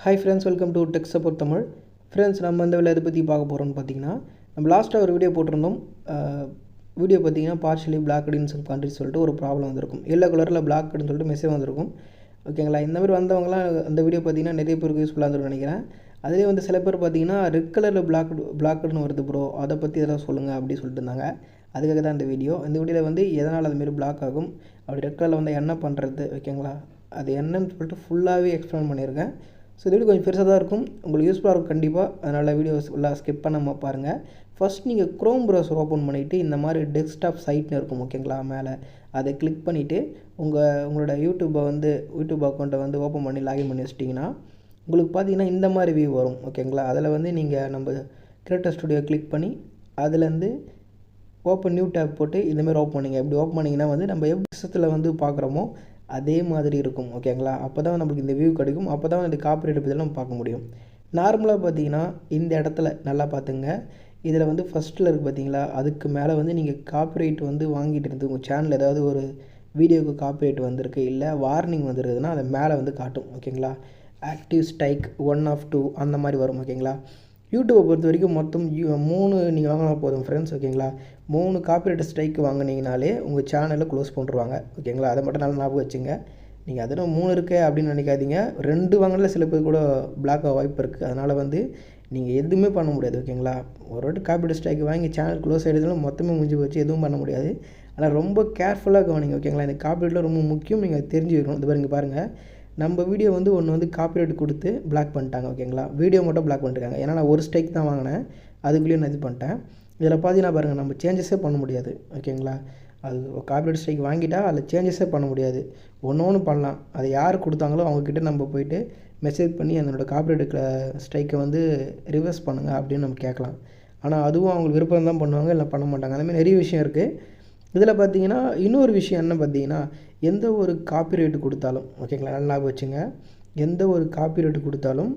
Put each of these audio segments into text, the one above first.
Hi friends, welcome to Tech Support Tamil. Friends, நம்ம இந்த வீடியோல எதை பற்றி பார்க்க போகிறோம்னு பார்த்தீங்கன்னா, நம்ம லாஸ்ட்டாக ஒரு வீடியோ போட்டிருந்தோம். வீடியோ பார்த்தீங்கன்னா partially blocked in some countries சொல்லிட்டு ஒரு ப்ராப்ளம் வந்திருக்கும். எல்லோ கலரில் பிளாக்டுன்னு சொல்லிட்டு மெசேஜ் வந்திருக்கும். ஓகேங்களா, இந்த மாதிரி வந்தவங்களாம் அந்த வீடியோ பார்த்தீங்கன்னா நிறைய பேருக்கு யூஸ்ஃபுல்லாக இருந்திருக்கும்னு நினைக்கிறேன். அதிலே வந்து சில பேர் பார்த்தீங்கன்னா ரெட் கலரில் பிளாக்டுன்னு வருது ப்ரோ, அதை பற்றி எதாவது சொல்லுங்கள் அப்படி சொல்லிட்டு இருந்தாங்க. அதுக்காக தான் இந்த வீடியோவில் வந்து எதனால் அதுமாரி பிளாக் ஆகும், அப்படி ரெட் கலரில் வந்து என்ன பண்ணுறது, ஓகேங்களா, அது என்னன்னு சொல்லிட்டு ஃபுல்லாகவே எக்ஸ்பிளைன் பண்ணியிருக்கேன். ஸோ இது வீடியோ கொஞ்சம் பெருசாக தான் இருக்கும், உங்களுக்கு யூஸ்ஃபுல்லாக இருக்கும் கண்டிப்பாக. அதனால் வீடியோஸ் ஃபுல்லாக ஸ்கிப் பண்ணாமல் பாருங்கள். ஃபஸ்ட் நீங்கள் க்ரோம் ப்ரௌசர் ஓப்பன் பண்ணிவிட்டு இந்த மாதிரி டெஸ்க்டாப் சைட்னு இருக்கும், ஓகேங்களா, மேலே அதை கிளிக் பண்ணிவிட்டு உங்களோட யூடியூப் அக்கௌண்ட்டை வந்து ஓப்பன் பண்ணி லாகின் பண்ணி வச்சிட்டிங்கன்னா உங்களுக்கு பார்த்தீங்கன்னா இந்த மாதிரி வியூ வரும், ஓகேங்களா. அதில் வந்து நீங்கள் நம்ம கிரியேட்டர் ஸ்டுடியோ கிளிக் பண்ணி அதுலேருந்து ஓப்பன் நியூ டேப் போட்டு இந்தமாதிரி ஓப்பன் பண்ணிங்க. இப்படி ஓப்பன் பண்ணிங்கன்னா வந்து நம்ம எப்படி சிஸ்டத்தில் வந்து பார்க்குறோமோ அதே மாதிரி இருக்கும், ஓகேங்களா. அப்போ தான் நம்மளுக்கு இந்த வியூ கிடைக்கும். அப்போ தான் இந்த காப்பிரைட் பற்றிலாம் நம்ம பார்க்க முடியும். நார்மலாக பார்த்தீங்கன்னா இந்த இடத்துல நல்லா பார்த்துங்க, இதில் வந்து ஃபஸ்ட்டில் இருக்குது பார்த்தீங்களா, அதுக்கு மேலே வந்து நீங்கள் காப்பிரைட் வந்து வாங்கிட்டு இருந்து உங்கள் சேனல் ஏதாவது ஒரு வீடியோவுக்கு காப்பிரைட் வந்திருக்கு இல்லை வார்னிங் வந்துருக்குதுன்னா அதை மேலே வந்து காட்டும், ஓகேங்களா. ஆக்டிவ் ஸ்ட்ரைக் 1 of 2 அந்த மாதிரி வரும், ஓகேங்களா. யூடியூப்பை பொறுத்த வரைக்கும் மொத்தம் 3 நீங்கள் வாங்கினா போதும் ஃப்ரெண்ட்ஸ், ஓகேங்களா. 3 காப்பிரைட் ஸ்ட்ரைக் வாங்கினீங்கனாலே உங்கள் சேனலை க்ளோஸ் பண்ணிடுவாங்க, ஓகேங்களா. அதை மட்டும் நல்லா ஞாபகம் வச்சுங்க. நீங்கள் அதில் 3 இருக்கே அப்படின்னு நினைக்காதீங்க. 2 வாங்கினால சில பேர் கூட பிளாக் ஆக வாய்ப்பு இருக்குது. அதனால் வந்து நீங்கள் எதுவுமே பண்ண முடியாது, ஓகேங்களா. ஒரு வாட்டி காப்பிரைட் ஸ்ட்ரைக் வாங்கி சேனல் க்ளோஸ் ஆகிடுறதுனால மொத்தமே முடிஞ்சு வச்சு எதுவும் பண்ண முடியாது. ஆனால் ரொம்ப கேர்ஃபுல்லாக கவனிங்க, ஓகேங்களா. இந்த காப்பிரைட்டில் ரொம்ப முக்கியம், நீங்கள் தெரிஞ்சு வைக்கணும். இது பாருங்கள், நம்ம வீடியோ வந்து ஒன்று வந்து காப்பிரைட் கொடுத்து பிளாக் பண்ணிட்டாங்க, ஓகேங்களா. வீடியோ மட்டும் பிளாக் பண்ணிட்டாங்க. ஏன்னா நான் ஒரு ஸ்ட்ரைக் தான் வாங்கினேன், அதுக்குள்ளேயே நான் இது பண்ணிட்டேன். இதில் பார்த்தீங்கன்னா பாருங்கள், நம்ம சேஞ்சஸே பண்ண முடியாது, ஓகேங்களா. அது காப்பிரைட் ஸ்ட்ரைக் வாங்கிட்டா அதில் சேஞ்சஸே பண்ண முடியாது. ஒன்று பண்ணலாம், அது யார் கொடுத்தாங்களோ அவங்கக்கிட்ட நம்ம போய்ட்டு மெசேஜ் பண்ணி என்னோடய காப்பிரைட் ஸ்ட்ரைக்கை வந்து ரிவர்ஸ் பண்ணுங்கள் அப்படின்னு நம்ம கேட்கலாம். ஆனால் அதுவும் அவங்களுக்கு விருப்பம் தான் பண்ணுவாங்க, இல்லை பண்ண மாட்டாங்க. அந்தமாதிரி நிறைய விஷயம் இருக்குது. இதில் பார்த்தீங்கன்னா இன்னொரு விஷயம் என்ன பார்த்தீங்கன்னா, எந்த ஒரு காப்பிரைட் கொடுத்தாலும், ஓகேங்களா, நல்லா வச்சுங்க, எந்த ஒரு காப்பிரைட் கொடுத்தாலும்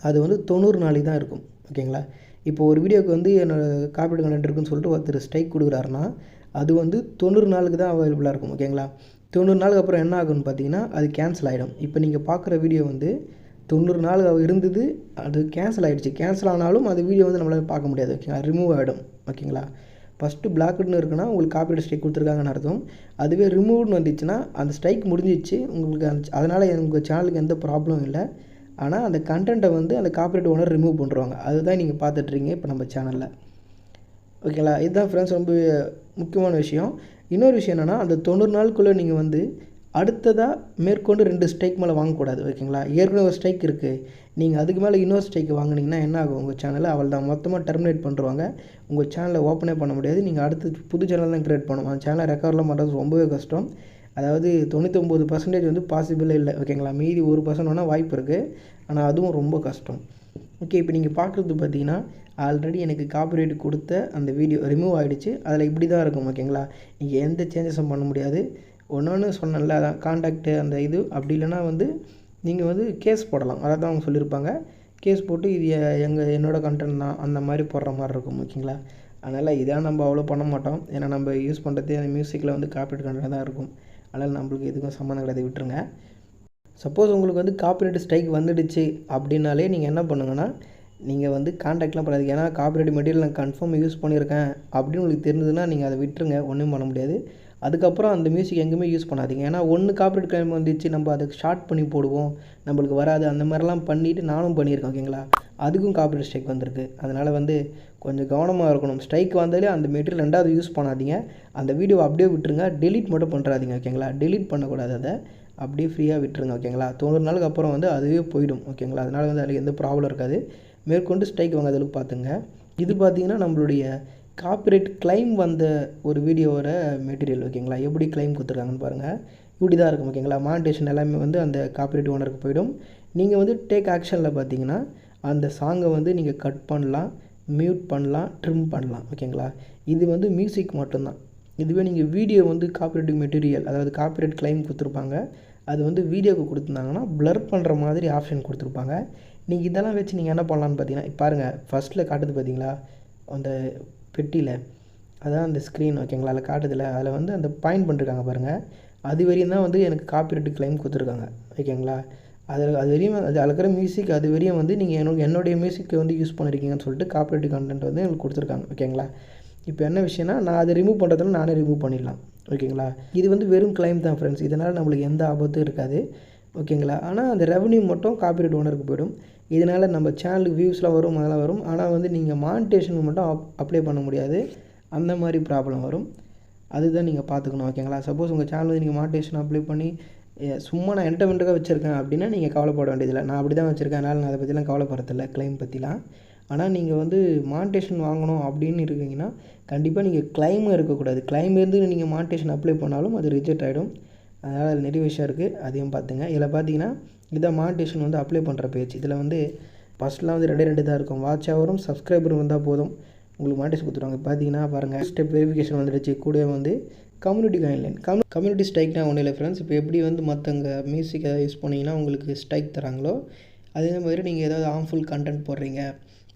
அது வந்து 90 நாளைக்கு தான் இருக்கும், ஓகேங்களா. இப்போ ஒரு வீடியோவுக்கு வந்து என்னோடய காப்பிரைட் கண்டென்ட் இருக்குன்னு சொல்லிட்டு ஒருத்தர் ஸ்ட்ரைக் கொடுக்குறாருன்னா அது வந்து 90 நாளுக்கு தான் அவைலபிளாக இருக்கும், ஓகேங்களா. 90 நாளுக்கு அப்புறம் என்ன ஆகும்னு பார்த்தீங்கன்னா அது கேன்சல் ஆகிடும். இப்போ நீங்கள் பார்க்குற வீடியோ வந்து 90 நாள் இருந்தது, அது கேன்சல் ஆகிடுச்சு. கேன்சல் ஆனாலும் அந்த வீடியோ வந்து நம்மளால் பார்க்க முடியாது, ஓகேங்களா, ரிமூவ் ஆகிடும், ஓகேங்களா. ஃபஸ்ட்டு பிளாக்டுன்னு இருக்குன்னா உங்களுக்கு காப்பிரைட் ஸ்ட்ரைக் கொடுத்துருக்காங்கன்னு அர்த்தம். அதுவே ரிமூவ்னு வந்துச்சுன்னா அந்த ஸ்ட்ரைக் முடிஞ்சிச்சு உங்களுக்கு, அதனால் உங்கள் சேனலுக்கு எந்த ப்ராப்ளமும் இல்லை. ஆனால் அந்த கண்டென்ட்டை வந்து அந்த காப்பிரைட் ஓனர் ரிமூவ் பண்ணுறாங்க. அதுதான் நீங்கள் பார்த்துட்ருக்கீங்க இப்போ நம்ம சேனலில், ஓகேங்களா. இதுதான் ஃப்ரெண்ட்ஸ் ரொம்ப முக்கியமான விஷயம். இன்னொரு விஷயம் என்னென்னா, அந்த 90 நாளுக்குள்ளே நீங்கள் வந்து அடுத்ததாக மேற்கொண்டு 2 ஸ்ட்ரைக் மேலே வாங்கக்கூடாது, ஓகேங்களா. ஏற்கனவே ஒரு ஸ்ட்ரைக் இருக்குது, நீங்கள் அதுக்கு மேலே இன்னொரு ஸ்ட்ரைக் வாங்கினீங்கன்னா என்ன ஆகும், உங்கள் சேனலை அவள் தான் மொத்தமாக டெர்மினேட் பண்ணுறாங்க. உங்கள் சேனலை ஓப்பனே பண்ண முடியாது. நீங்கள் அடுத்து புது சேனல் தான் க்ரியேட் பண்ணணும். அந்த சேனலை ரெக்கவர்லாம் பண்ணுறது ரொம்பவே கஷ்டம். அதாவது 99% வந்து பாசிபிளே இல்லை, ஓகேங்களா. மீதி 1% வேணால் வாய்ப்பு இருக்குது, ஆனால் அதுவும் ரொம்ப கஷ்டம். ஓகே, இப்போ நீங்கள் பார்க்குறது பார்த்தீங்கன்னா ஆல்ரெடி எனக்கு காப்பிரைட் கொடுத்த அந்த வீடியோ ரிமூவ் ஆகிடுச்சு. அதில் இப்படி தான் இருக்கும், ஓகேங்களா. நீங்கள் எந்த சேஞ்சஸும் பண்ண முடியாது. ஒன்று சொன்னல, அதான் கான்டாக்ட்டு அந்த இது, அப்படி இல்லைனா வந்து நீங்கள் வந்து கேஸ் போடலாம். அதை தான் அவங்க சொல்லியிருப்பாங்க. கேஸ் போட்டு இது என்னோடய கண்டென்ட் தான் அந்த மாதிரி போடுற மாதிரி இருக்கும், ஓகேங்களா. அதனால் இதான் நம்ம அவ்வளோ பண்ண மாட்டோம். ஏன்னா நம்ம யூஸ் பண்ணுறதே அந்த மியூசிக்கில் வந்து காப்பிரைட் கண்டென்ட் தான் இருக்கும். அதனால் நம்மளுக்கு எதுக்கும் சம்மந்தம் கிடையாது, விட்டுருங்க. சப்போஸ் உங்களுக்கு வந்து காப்பிரைட் ஸ்ட்ரைக் வந்துடுச்சு அப்படின்னாலே நீங்கள் என்ன பண்ணுங்கன்னா, நீங்கள் வந்து கான்டாக்ட்லாம் பண்ணாதீங்க. ஏன்னா காப்பிரைட் மெட்டீரியல் நான் கன்ஃபார்ம் யூஸ் பண்ணியிருக்கேன் அப்படின்னு உங்களுக்கு தெரிஞ்சதுன்னா நீங்கள் அதை விட்டுருங்க, ஒன்றும் பண்ண முடியாது. அதுக்கப்புறம் அந்த மியூசிக் எங்கேயுமே யூஸ் பண்ணாதீங்க. ஏன்னா ஒன்று காப்பிரைட் கிளைம் வந்துச்சு, நம்ம அதை ஷார்ட் பண்ணி போடுவோம், நம்மளுக்கு வராது, அந்த மாதிரிலாம் பண்ணிவிட்டு நானும் பண்ணியிருக்கேன், ஓகேங்களா. அதுக்கும் காப்பிரைட் ஸ்ட்ரைக் வந்திருக்கு. அதனால் வந்து கொஞ்சம் கவனமாக இருக்கணும். ஸ்ட்ரைக் வந்தாலே அந்த மெட்டீரியல் 2வது யூஸ் பண்ணாதீங்க. அந்த வீடியோவை அப்படியே விட்டுருங்க, டெலீட் மட்டும் பண்ணுறாதீங்க, ஓகேங்களா. டெலீட் பண்ணக்கூடாது, அதை அப்படியே ஃப்ரீயாக விட்டுருங்க, ஓகேங்களா. 90 நாளுக்கு அப்புறம் வந்து அதுவே போயிடும், ஓகேங்களா. அதனால் வந்து அதில் எந்த ப்ராப்ளம் இருக்காது. மேற்கொண்டு ஸ்ட்ரைக் வாங்கிறதுக்கு பார்த்துங்க. இது பார்த்தீங்கன்னா நம்மளுடைய காப்பிரைட் கிளைம் வந்த ஒரு வீடியோவோட மெட்டீரியல், ஓகேங்களா. எப்படி கிளைம் கொடுத்துருக்காங்கன்னு பாருங்கள். இப்படி தான் இருக்கும், ஓகேங்களா. மானிட்டேஷன் எல்லாமே வந்து அந்த காப்பிரைட் ஓனருக்கு போயிடும். நீங்கள் வந்து டேக் ஆக்ஷனில் பார்த்தீங்கன்னா அந்த சாங்கை வந்து நீங்கள் கட் பண்ணலாம், மியூட் பண்ணலாம், ட்ரிம் பண்ணலாம், ஓகேங்களா. இது வந்து மியூசிக் மட்டும்தான். இதுவே நீங்கள் வீடியோ வந்து காப்பிரைட் மெட்டீரியல், அதாவது காப்பிரைட் கிளைம் கொடுத்துருப்பாங்க, அது வந்து வீடியோவுக்கு கொடுத்துருந்தாங்கன்னா ப்ளர் பண்ணுற மாதிரி ஆப்ஷன் கொடுத்துருப்பாங்க. நீங்கள் இதெல்லாம் வச்சு நீங்கள் என்ன பண்ணலான்னு பார்த்தீங்கன்னா, பாருங்கள் ஃபஸ்ட்டில் காட்டுது பார்த்தீங்களா அந்த பெட்டியில், அதான் அந்த ஸ்க்ரீன், ஓகேங்களா. அதில் காட்டுதில்ல, அதில் வந்து அந்த பாயிண்ட் பண்ணிருக்காங்க பாருங்கள், அது வரையும் தான் வந்து எனக்கு காப்பிரைட் கிளைம் கொடுத்துருக்காங்க, ஓகேங்களா. அது வரையும் அதில் இருக்கிற மியூசிக் அது வரையும் வந்து நீங்கள் என்னுடைய மியூசிக்கை வந்து யூஸ் பண்ணியிருக்கீங்கன்னு சொல்லிட்டு காப்பிரைட் கண்டென்ட் வந்து எங்களுக்கு கொடுத்துருக்காங்க. ஓகேங்களா? இப்போ என்ன விஷயம்னா, நான் அதை ரிமூவ் பண்ணுறதுனா நானே ரிமூவ் பண்ணிடலாம். ஓகேங்களா? இது வந்து வெறும் கிளைம் தான் ஃப்ரெண்ட்ஸ். இதனால் நம்மளுக்கு எந்த ஆபத்தும் இருக்காது. ஓகேங்களா? ஆனால் அந்த ரெவன்யூ மட்டும் காப்பிரைட் ஓனருக்கு போய்டும். இதனால் நம்ம சேனலுக்கு வியூஸ்லாம் வரும், அதெல்லாம் வரும். ஆனால் வந்து நீங்கள் மானிட்டேஷனுக்கு மட்டும் அப்ளை பண்ண முடியாது. அந்த மாதிரி ப்ராப்ளம் வரும். அதுதான் நீங்கள் பார்த்துக்கணும். ஓகேங்களா? சப்போஸ் உங்கள் சேனல் வந்து நீங்கள் மானிட்டேஷன் அப்ளை பண்ணி சும்மா நான் என்டர்மெண்ட்டுக்காக வச்சுருக்கேன் அப்படின்னா நீங்கள் கவலைப்பட வேண்டியதில்லை. நான் அப்படி தான் வச்சுருக்கேன், அதனால் நான் அதை பற்றிலாம் கவலைப்படுறதில்ல, கிளைம் பற்றிலாம். ஆனால் நீங்கள் வந்து மானிட்டேஷன் வாங்கணும் அப்படின்னு இருக்கீங்கன்னா கண்டிப்பாக நீங்கள் கிளைமும் இருக்கக்கூடாது. கிளைம் இருந்து நீங்கள் மானிட்டேஷன் அப்ளை பண்ணாலும் அது ரிஜெக்ட் ஆகிடும். அதனால் அது நிறைய விஷயம் இருக்குது, அதையும் பார்த்துங்க. இதில் பார்த்தீங்கன்னா இதான் மானிட்டேஷன் வந்து அப்ளை பண்ணுற பேஜ். இதில் வந்து ஃபஸ்ட்லாம் வந்து 2 தான் இருக்கும். வாட்ச் ஹவரும் சப்ஸ்கிரைபரும் வந்தால் போதும், உங்களுக்கு மானிட்டேஷன் கொடுத்துருவாங்க. பார்த்தீங்கன்னா பாருங்கள், ஸ்டெப் வெரிஃபிகேஷன் வந்துடுச்சு. கூட வந்து கம்யூனிட்டி கைட்லைன். கம்யூனிட்டி ஸ்ட்ரைக்னா ஒன்றும் இல்லை ஃப்ரெண்ட்ஸ். இப்போ எப்படி வந்து மற்றவங்க மியூசிக் எதாவது யூஸ் பண்ணிங்கன்னா உங்களுக்கு ஸ்ட்ரைக் தராங்களோ, அதே மாதிரி நீங்கள் ஏதாவது ஹார்ம்ஃபுல் கண்டென்ட் போடுறீங்க,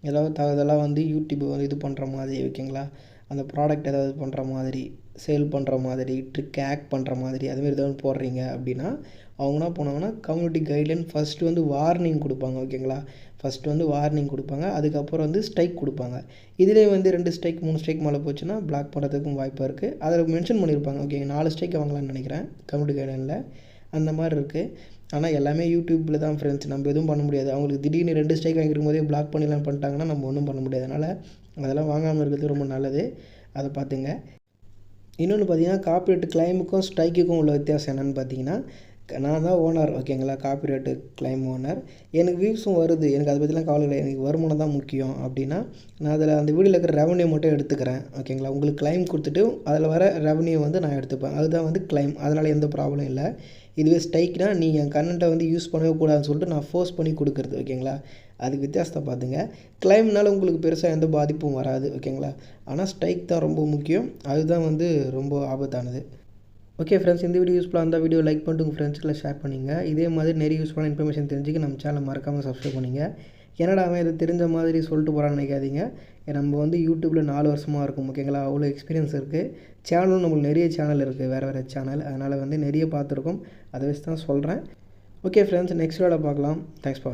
ஏதாவது அதெல்லாம் வந்து யூடியூப் வந்து இது பண்ணுற மாதிரி, ஓகேங்களா, அந்த ப்ராடக்ட் ஏதாவது பண்ணுற மாதிரி, சேல் பண்ணுற மாதிரி, ட்ரிக் ஆக்ட் பண்ணுற மாதிரி அதுமாரி ஏதாவது போடுறீங்க அப்படின்னா அவங்க என்ன பண்ணுவாங்கன்னா கம்யூனிட்டி கைட்லைன் ஃபஸ்ட்டு வந்து வார்னிங் கொடுப்பாங்க. ஓகேங்களா? ஃபஸ்ட்டு வந்து வார்னிங் கொடுப்பாங்க, அதுக்கப்புறம் வந்து ஸ்ட்ரைக் கொடுப்பாங்க. இதிலே வந்து 2 ஸ்ட்ரைக் 3 ஸ்ட்ரைக் மேலே போச்சுன்னா பிளாக் பண்ணுறதுக்கும் வாய்ப்பாக இருக்குது. அதில் மென்ஷன் பண்ணியிருப்பாங்க. ஓகே, 4 ஸ்ட்ரைக் வாங்கலாம்னு நினைக்கிறேன் கம்யூனிட்டி கைட்லைனில், அந்த மாதிரி இருக்குது. ஆனால் எல்லாமே யூடியூப்பில் தான் ஃப்ரெண்ட்ஸ், நம்ம எதுவும் பண்ண முடியாது. அவங்களுக்கு திடீர்னு 2 ஸ்ட்ரைக் வாங்கிருக்கும் போதே பிளாக் பண்ணிடலாம் பண்ணிட்டாங்கன்னா நம்ம ஒன்றும் பண்ண முடியாது. அதனால் அதெல்லாம் வாங்காமல் இருக்கிறது ரொம்ப நல்லது. அதை பார்த்துங்க. இன்னொன்று பார்த்தீங்கன்னா, காப்பிரைட் கிளைமுக்கும் ஸ்ட்ரைக்குக்கும் உள்ள வித்தியாசம் என்னென்னு பார்த்தீங்கன்னா, நான் தான் ஓனர். ஓகேங்களா? Copyright claim owner. எனக்கு வியூஸும் வருது, எனக்கு அதை பற்றிலாம் கவலை இல்லை, எனக்கு வருமானம் தான் முக்கியம் அப்படின்னா நான் அதில் அந்த வீடியோவில் இருக்கிற ரெவன்யூ மட்டும் எடுத்துக்கிறேன். ஓகேங்களா? உங்களுக்கு கிளைம் கொடுத்துட்டு அதில் வர ரெவன்யூ வந்து நான் எடுத்துப்பேன். அதுதான் வந்து கிளைம். அதனால் எந்த ப்ராப்ளம் இல்லை. இதுவே ஸ்ட்ரைக்னா நீங்கள் என் கண்டென்ட்டை வந்து யூஸ் பண்ணவே கூடாதுன்னு சொல்லிட்டு நான் ஃபோர்ஸ் பண்ணி கொடுக்குறது. ஓகேங்களா? அதுக்கு வித்தியாசத்தை பார்த்துங்க. கிளைம்னால உங்களுக்கு பெருசாக எந்த பாதிப்பும் வராது. ஓகேங்களா? ஆனால் ஸ்ட்ரைக் தான் ரொம்ப முக்கியம். அதுதான் வந்து ரொம்ப ஆபத்தானது. ஓகே ஃப்ரெண்ட்ஸ், இந்த வீடியோ யூஸ்ஃபுல்லாக இருந்தால் வீடியோ லைக் பண்ணிட்டு உங்கள் ஃப்ரெண்ட்ஸ்க்குலாம் ஷேர் பண்ணிங்க. இதே மாதிரி நிறைய யூஸ்ஃபுல்லான இன்ஃபர்மேஷன் தெரிஞ்சுக்க நம்ம சேனலை மறக்காமல் சப்ஸ்கிரைப் பண்ணிங்க. என்னடா அவன் இது தெரிஞ்ச மாதிரி சொல்லிட்டு போகிறான்னு நினைக்காதீங்க. நம்ம வந்து யூடியூப்பில் 4 வருஷமாக இருக்கும். ஓகேங்களா? அவ்வளோ எக்ஸ்பீரியன்ஸ் இருக்குது. சேனலும் நம்மளுக்கு நிறைய சேனல் இருக்குது, வேறு சேனல். அதனால் வந்து நிறைய பார்த்துருக்கோம், அதை வச்சு தான் சொல்கிறேன். ஓகே ஃப்ரெண்ட்ஸ், நெக்ஸ்ட் வீடியோவில் பார்க்கலாம். தேங்க்ஸ் ஃபார் வாட்சிங்.